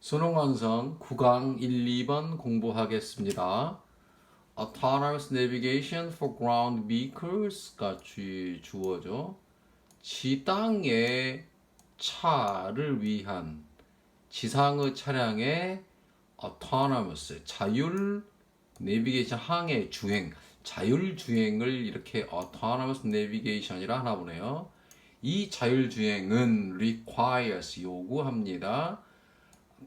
수능 완성 9강 1, 2번 공부하겠습니다. Autonomous Navigation for Ground Vehicles가 주어죠. 지땅의 차를 위한 지상의 차량의 autonomous 자율 내비게이션 항해 주행 자율 주행을 이렇게 autonomous navigation이라 하나 보네요. 이 자율 주행은 requires 요구합니다.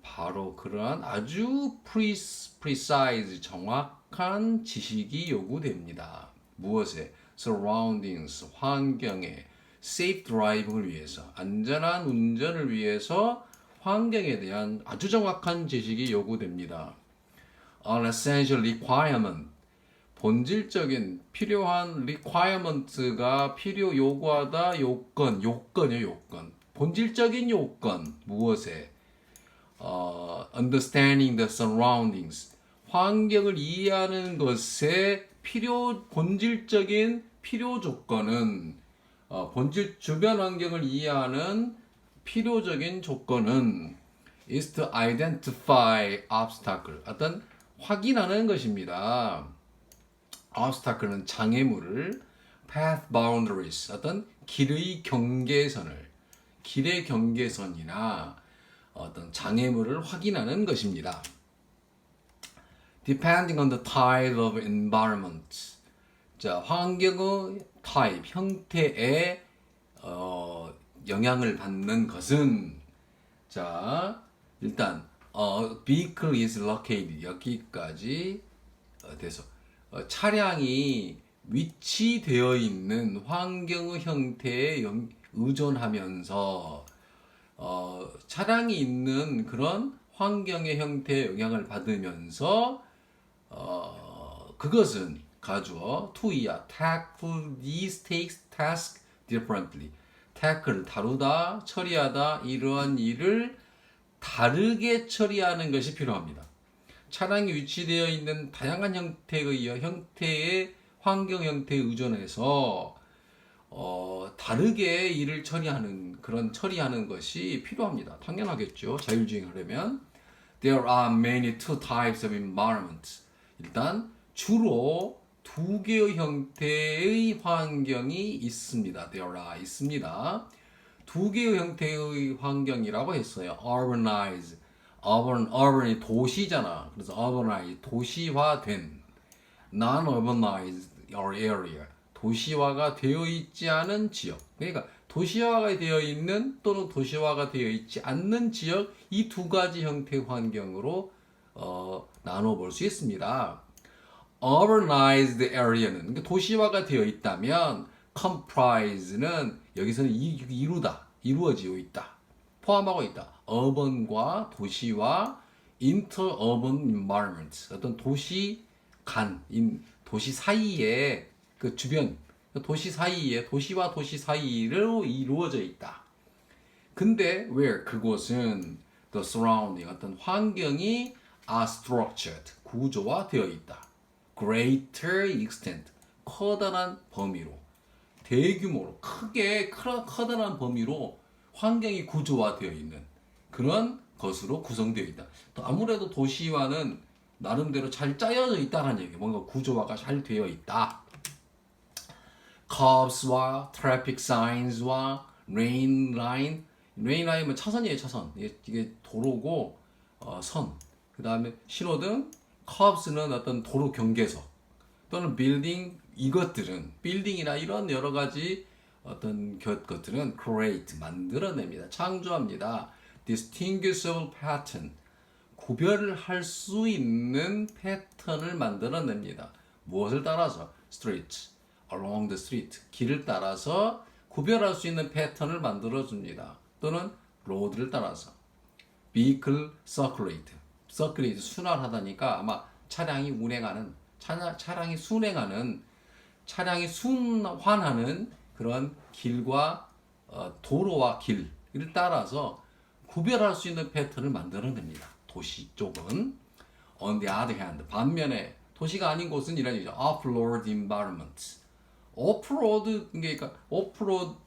바로 그러한 아주 precise 정확한 지식이 요구됩니다. 무엇에? surroundings 환경에 safe driving을 위해서 안전한 운전을 위해서 환경에 대한 아주 정확한 지식이 요구됩니다. An essential requirement 본질적인 필요한 requirement가 필요 요구하다 요건이요 요건 본질적인 요건 무엇에? understanding the surroundings 환경을 이해하는 것의 본질적인 필요 조건은 본질 주변 환경을 이해하는 필요적인 조건은 is to identify obstacle 어떤 확인하는 것입니다. obstacle는 장애물을 path boundaries 어떤 길의 경계선이나 어떤 장애물을 확인하는 것입니다. Depending on the type of environment. 자, 환경의 type, 형태에 영향을 받는 것은 자, 일단 vehicle is located 여기까지 돼서 차량이 위치되어 있는 환경의 형태에 의존하면서 차량이 있는 그런 환경의 형태에 영향을 받으면서 그것은 가주어 to이야 tackle these tasks differently tackle 다루다 처리하다 이러한 일을 다르게 처리하는 것이 필요합니다. 차량이 위치되어 있는 다양한 형태의 환경 형태에 의존해서 다르게 일을 처리하는 것이 필요합니다. 당연하겠죠. 자율주행하려면. There are many two types of environment. 일단 주로 두 개의 형태의 환경이 있습니다. There are 있습니다. 두 개의 형태의 환경이라고 했어요. urbanized. urban이 도시잖아. 그래서 urbanized 도시화된 non-urbanized area. 도시화가 되어 있지 않은 지역. 그러니까 도시화가 되어 있는 또는 도시화가 되어 있지 않는 지역 이 두 가지 형태의 환경으로 나눠볼 수 있습니다. urbanized area는 그러니까 도시화가 되어 있다면 comprise는 여기서는 이루어지고 있다. 포함하고 있다. urban과 도시와 interurban environment 어떤 도시 사이에 그 주변 도시 사이에 도시와 도시 사이로 이루어져 있다. 근데 where 그곳은 the surrounding 어떤 환경이 are structured 구조화되어 있다. greater extent 커다란 범위로 대규모로 커다란 범위로 환경이 구조화되어 있는 그런 것으로 구성되어 있다. 또 아무래도 도시화는 나름대로 잘 짜여져 있다는 얘기예요. 뭔가 구조화가 잘 되어 있다. curbs와 traffic signs와 rain line은 차선이에요. 차선. 이게 도로고 선. 그 다음에 신호등. curbs는 어떤 도로 경계석 또는 building 이것들은 빌딩이나 이런 여러 가지 어떤 것들은 create 만들어냅니다. 창조합니다. distinguishable pattern 구별을 할 수 있는 패턴을 만들어냅니다. 무엇을 따라서? street along the street 길을 따라서 구별할 수 있는 패턴을 만들어줍니다. 또는 road를 따라서 vehicle circulate 순환하다니까 아마 차량이 순환하는 그런 길과 도로와 길을 따라서 구별할 수 있는 패턴을 만들어냅니다. 도시 쪽은 on the other hand 반면에 도시가 아닌 곳은 이런 얘기죠. off-road environment 오프로드 그러니까 오프로드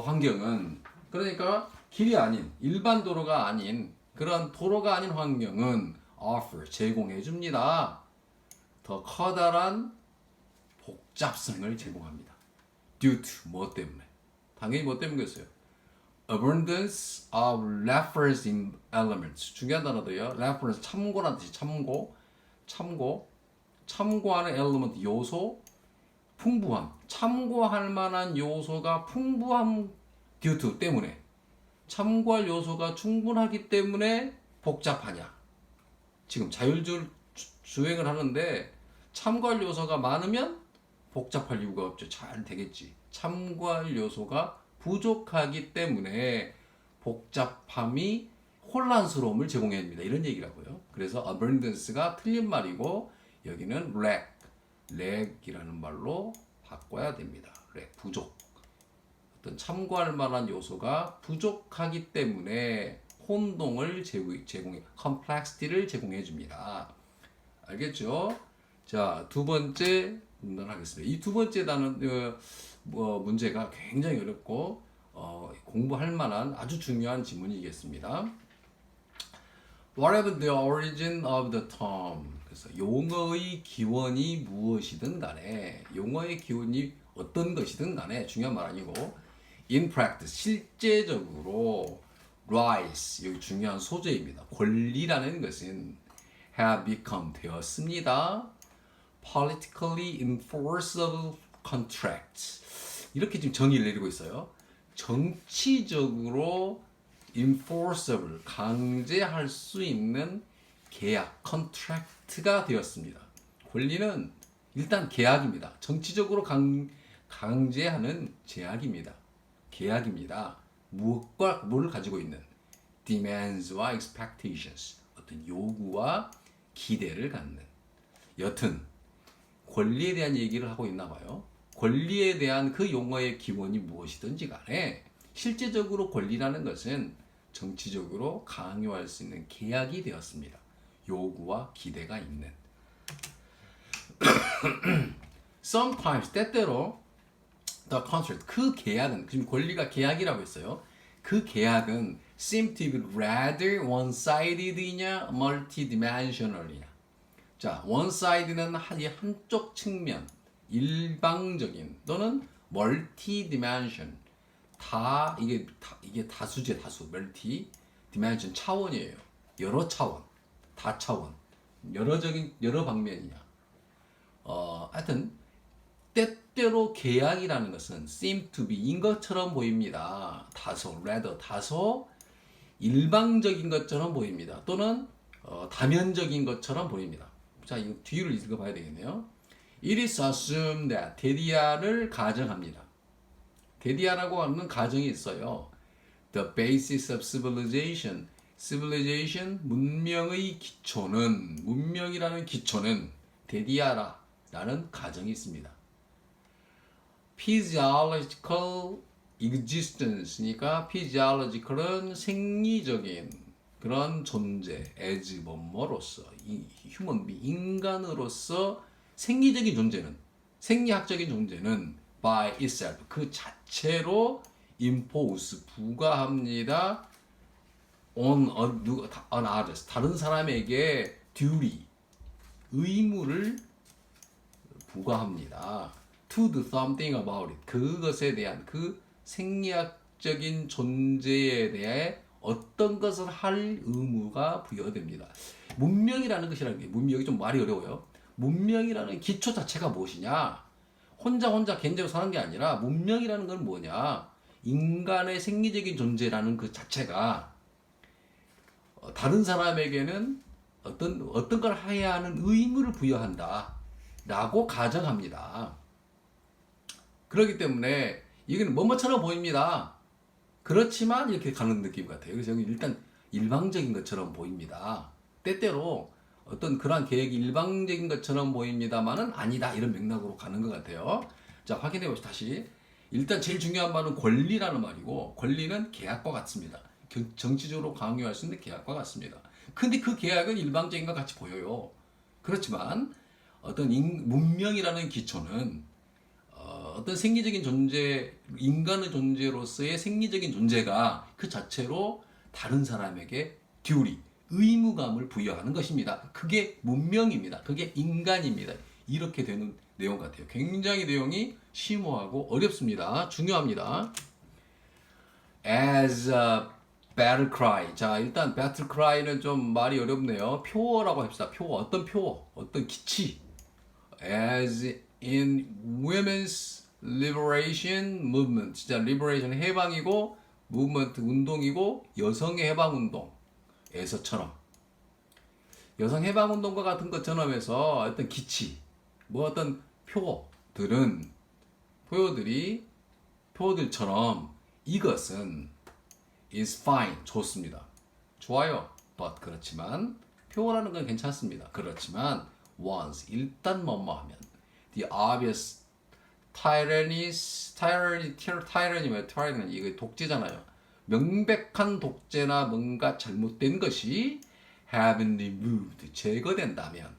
환경은 그러니까 길이 아닌 일반 도로가 아닌 그런 도로가 아닌 환경은 offer, 제공해 줍니다. 더 커다란 복잡성을 제공합니다. due to, 뭐 때문에? 당연히 뭐 때문이겠어요? abundance of referencing elements. 중요한 단어도요. reference, 참고라는 뜻이 참고하는 element, 요소, 풍부함. 참고할 만한 요소가 풍부함 due to, 때문에. 참고할 요소가 충분하기 때문에 복잡하냐. 지금 자율주행을 하는데 참고할 요소가 많으면 복잡할 이유가 없죠. 잘 되겠지. 참고할 요소가 부족하기 때문에 복잡함이 혼란스러움을 제공해야 합니다. 이런 얘기라고요. 그래서 abundance가 틀린 말이고 여기는 lack이라는 말로 바꿔야 됩니다. lack, 부족. 어떤 참고할 만한 요소가 부족하기 때문에 혼동을 제공해, complexity를 제공해 줍니다. 알겠죠? 자, 두 번째 문단하겠습니다. 이 두 번째 단어 문제가 굉장히 어렵고 공부할 만한 아주 중요한 지문이겠습니다. Whatever the origin of the term. 그래서 용어의 기원이 무엇이든 간에 용어의 기원이 어떤 것이든 간에 중요한 말 아니고 in practice 실제적으로 rights 여기 중요한 소재입니다. 권리라는 것은 have become 되었습니다. politically enforceable contracts 이렇게 지금 정의를 내리고 있어요. 정치적으로 enforceable 강제할 수 있는 계약 contract가 되었습니다. 권리는 일단 계약입니다. 정치적으로 강제하는 제약입니다. 계약입니다. 무엇과 뭐를 가지고 있는 demands와 expectations 어떤 요구와 기대를 갖는 여튼 권리에 대한 얘기를 하고 있나 봐요. 권리에 대한 그 용어의 기원이 무엇이든지 간에 실제적으로 권리라는 것은 정치적으로 강요할 수 있는 계약이 되었습니다. 요구와 기대가 있는. Sometimes 때때로 the contract 그 계약은 지금 권리가 계약이라고 했어요. 그 계약은 seem to be rather one-sided이냐 multidimensional이냐. 자, one-sided는 한쪽 측면, 일방적인 또는 multi-dimension 이게 다수제 다수 multi-dimension 차원이에요. 여러 차원, 다차원, 여러 방면이냐. 하여튼 때때로 계약이라는 것은 seem to be인 것처럼 보입니다. 다소 일방적인 것처럼 보입니다. 또는 다면적인 것처럼 보입니다. 자, 이 뒤를 읽어봐야 되겠네요. It is assumed that 데디아를 가정합니다. 데디아라고 하는 가정이 있어요. The basis of civilization, 문명의 기초는 문명이라는 기초는 데디아라는 가정이 있습니다. Physiological existence니까 physiological은 생리적인 그런 존재, as 뭐뭐로서 human being 인간으로서 생리적인 존재는 생리학적인 존재는 by itself 그 자체로 impose 부과합니다. on others 다른 사람에게 duty 의무를 부과합니다. to do something about it 그것에 대한 그 생리학적인 존재에 대해 어떤 것을 할 의무가 부여됩니다. 문명이라는 것이라는 게 문명이 좀 말이 어려워요. 문명이라는 기초 자체가 무엇이냐? 혼자 개인적으로 사는 게 아니라 문명이라는 건 뭐냐? 인간의 생리적인 존재라는 그 자체가 다른 사람에게는 어떤 걸 해야 하는 의무를 부여한다 라고 가정합니다. 그렇기 때문에 이건 뭐뭐처럼 보입니다. 그렇지만 이렇게 가는 느낌 같아요. 그래서 여기 일단 일방적인 것처럼 보입니다. 때때로 어떤 그러한 계획이 일방적인 것처럼 보입니다만은 아니다 이런 맥락으로 가는 것 같아요. 자, 확인해 보시죠. 다시 일단 제일 중요한 말은 권리라는 말이고 권리는 계약과 같습니다. 정치적으로 강요할 수 있는 계약과 같습니다. 근데 그 계약은 일방적인 것 같이 보여요. 그렇지만 어떤 문명이라는 기초는 어떤 생리적인 존재, 인간의 존재로서의 생리적인 존재가 그 자체로 다른 사람에게 duty, 의무감을 부여하는 것입니다. 그게 문명입니다. 그게 인간입니다. 이렇게 되는 내용 같아요. 굉장히 내용이 심오하고 어렵습니다. 중요합니다. As a battle cry. 자, 일단 battle cry는 좀 말이 어렵네요. 표어라고 합시다. 표어. 어떤 표어? 어떤 기치. As in women's liberation movement. 진짜 liberation 해방이고 movement 운동이고 여성의 해방 운동에서처럼 여성 해방 운동과 같은 것처럼 해서 어떤 기치 뭐 어떤 표어들처럼 이것은 is fine 좋습니다. 좋아요. but 그렇지만 표어라는 건 괜찮습니다. 그렇지만 once 일단 뭐뭐 하면 the obvious tyranny 이거 독재잖아요. 명백한 독재나 뭔가 잘못된 것이 have been removed 제거된다면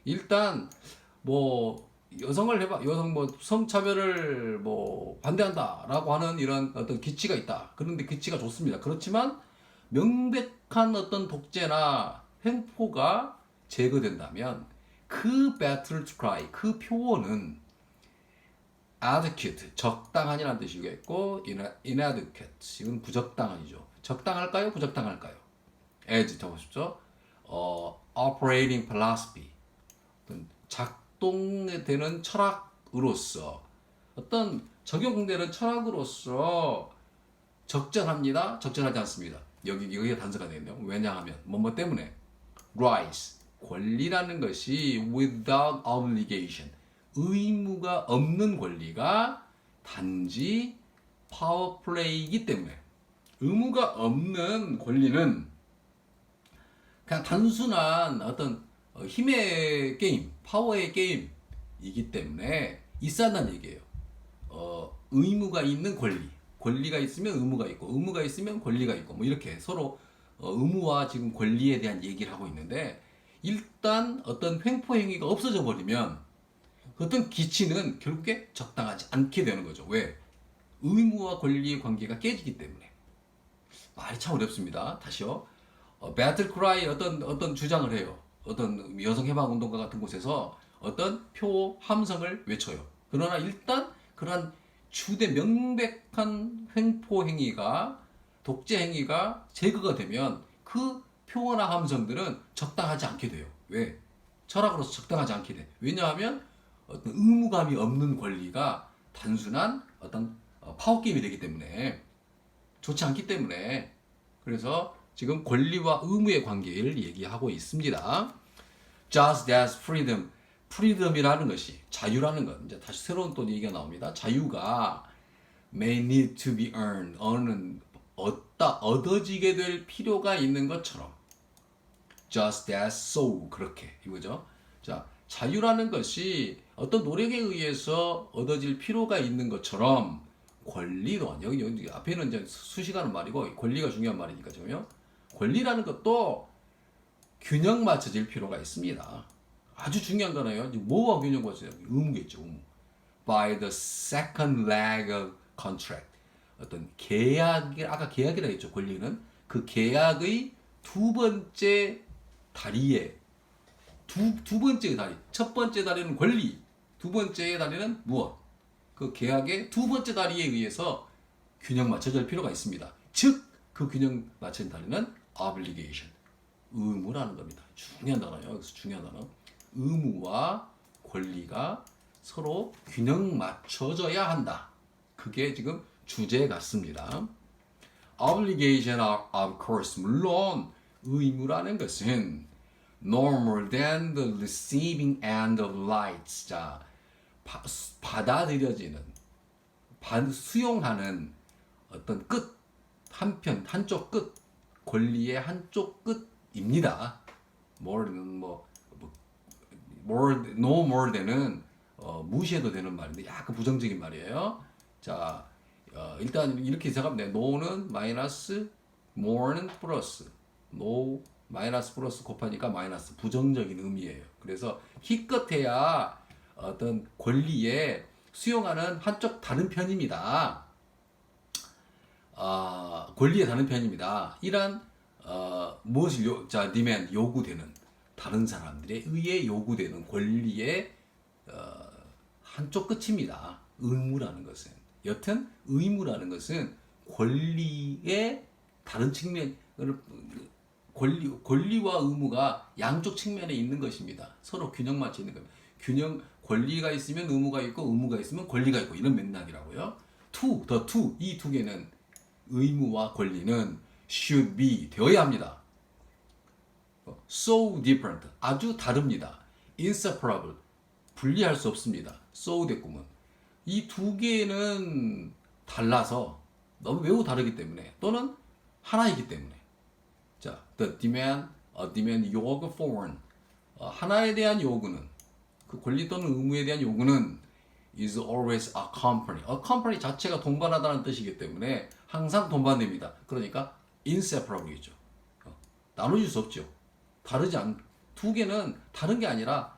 일단 뭐 여성 뭐 성차별을 뭐 반대한다라고 하는 이런 어떤 기치가 있다. 그런데 기치가 좋습니다. 그렇지만 명백한 어떤 독재나 횡포가 제거된다면 그 battle cry 그 표어는 adequate 적당한이라는 뜻이겠고 inadequate 이건 부적당한이죠. 적당할까요? 부적당할까요? as 더 보십시오. operating philosophy 어떤 작동되는 철학으로서 어떤 적용되는 철학으로서 적절합니다. 적절하지 않습니다. 여기에 단서가 되겠네요. 왜냐하면 뭐뭐 때문에 rights 권리라는 것이 without obligation 의무가 없는 권리가 단지 파워 플레이이기 때문에 의무가 없는 권리는 그냥 단순한 어떤 힘의 게임, 파워의 게임이기 때문에 있어야 한다는 얘기예요. 의무가 있는 권리가 있으면 의무가 있고, 의무가 있으면 권리가 있고, 뭐 이렇게 서로 의무와 지금 권리에 대한 얘기를 하고 있는데, 일단 어떤 횡포 행위가 없어져 버리면 어떤 기치는 결국에 적당하지 않게 되는 거죠. 왜? 의무와 권리의 관계가 깨지기 때문에. 말이 참 어렵습니다. 다시요. 배틀 크라이 어떤 주장을 해요. 어떤 여성 해방 운동가 같은 곳에서 어떤 표 함성을 외쳐요. 그러나 일단 그러한 주된 명백한 횡포 행위가 독재 행위가 제거가 되면 그 표어나 함성들은 적당하지 않게 돼요. 왜? 철학으로서 적당하지 않게 돼. 왜냐하면 어떤 의무감이 없는 권리가 단순한 어떤 파워 게임이 되기 때문에 좋지 않기 때문에 그래서 지금 권리와 의무의 관계를 얘기하고 있습니다. Just as freedom, freedom이라는 것이 자유라는 것. 이제 다시 새로운 또 얘기가 나옵니다. 자유가 may need to be earned, 얻어지게 될 필요가 있는 것처럼. Just as so, 그렇게 이거죠. 자, 자유라는 것이 어떤 노력에 의해서 얻어질 필요가 있는 것처럼 권리 또한 여기 앞에는 이제 수식하는 말이고 권리가 중요한 말이니까 지금요. 권리라는 것도 균형 맞춰질 필요가 있습니다. 아주 중요한 거네요. 뭐와 균형 맞춰야 의무겠죠. 의무. By the second leg of contract. 어떤 아까 계약이라 했죠. 권리는 그 계약의 두 번째 다리에 두 번째 다리. 첫 번째 다리는 권리. 두 번째 다리는 무엇? 그 계약의 두 번째 다리에 의해서 균형 맞춰질 필요가 있습니다. 즉, 그 균형 맞춰진 다리는 obligation. 의무라는 겁니다. 중요한 단어예요. 여기서 중요한 단어. 의무와 권리가 서로 균형 맞춰져야 한다. 그게 지금 주제 같습니다. Obligation of course. 물론 의무라는 것은 no more than the receiving end of rights. 자, 받아들여지는, 수용하는 어떤 끝, 한쪽 끝, 권리의 한쪽 끝입니다. more는 no more than은 무시해도 되는 말인데 약간 부정적인 말이에요. 자, 일단 이렇게 생각하면 돼요. no는 마이너스, more는 플러스, no 마이너스 플러스 곱하니까 마이너스 부정적인 의미예요. 그래서 기껏해야 어떤 권리에 수용하는 한쪽 다른 편입니다. 권리에 다른 편입니다. 이란 무엇을 demand 요구되는 다른 사람들에 의해 요구되는 권리의 한쪽 끝입니다. 의무라는 것은 여튼 의무라는 것은 권리의 다른 측면을 권리와 의무가 양쪽 측면에 있는 것입니다. 서로 균형 맞춰 있는 겁니다. 권리가 있으면 의무가 있고 의무가 있으면 권리가 있고 이런 맥락이라고요. 이 두 개는 의무와 권리는 should be 되어야 합니다. So different 아주 다릅니다. Inseparable 분리할 수 없습니다. So 됐구먼. 이 두 개는 달라서 너무 매우 다르기 때문에 또는 하나이기 때문에 자, the demand 요구 for one 하나에 대한 요구는 그 권리 또는 의무에 대한 요구는 is always accompany 자체가 동반하다는 뜻이기 때문에 항상 동반됩니다. 그러니까 inseparable이죠. 나눠질 수 없죠. 두 개는 다른 게 아니라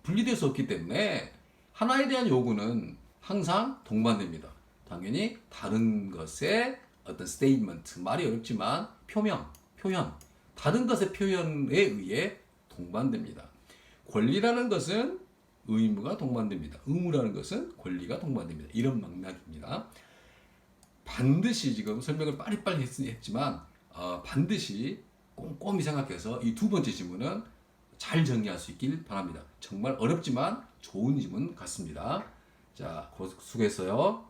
분리될 수 없기 때문에 하나에 대한 요구는 항상 동반됩니다. 당연히 다른 것의 어떤 statement 말이 어렵지만 표현 다른 것의 표현에 의해 동반됩니다. 권리라는 것은 의무가 동반됩니다. 의무라는 것은 권리가 동반됩니다. 이런 맥락입니다. 반드시 지금 설명을 빠리빠리 했지만 반드시 꼼꼼히 생각해서 이 두 번째 질문은 잘 정리할 수 있길 바랍니다. 정말 어렵지만 좋은 질문 같습니다. 자, 수고했어요.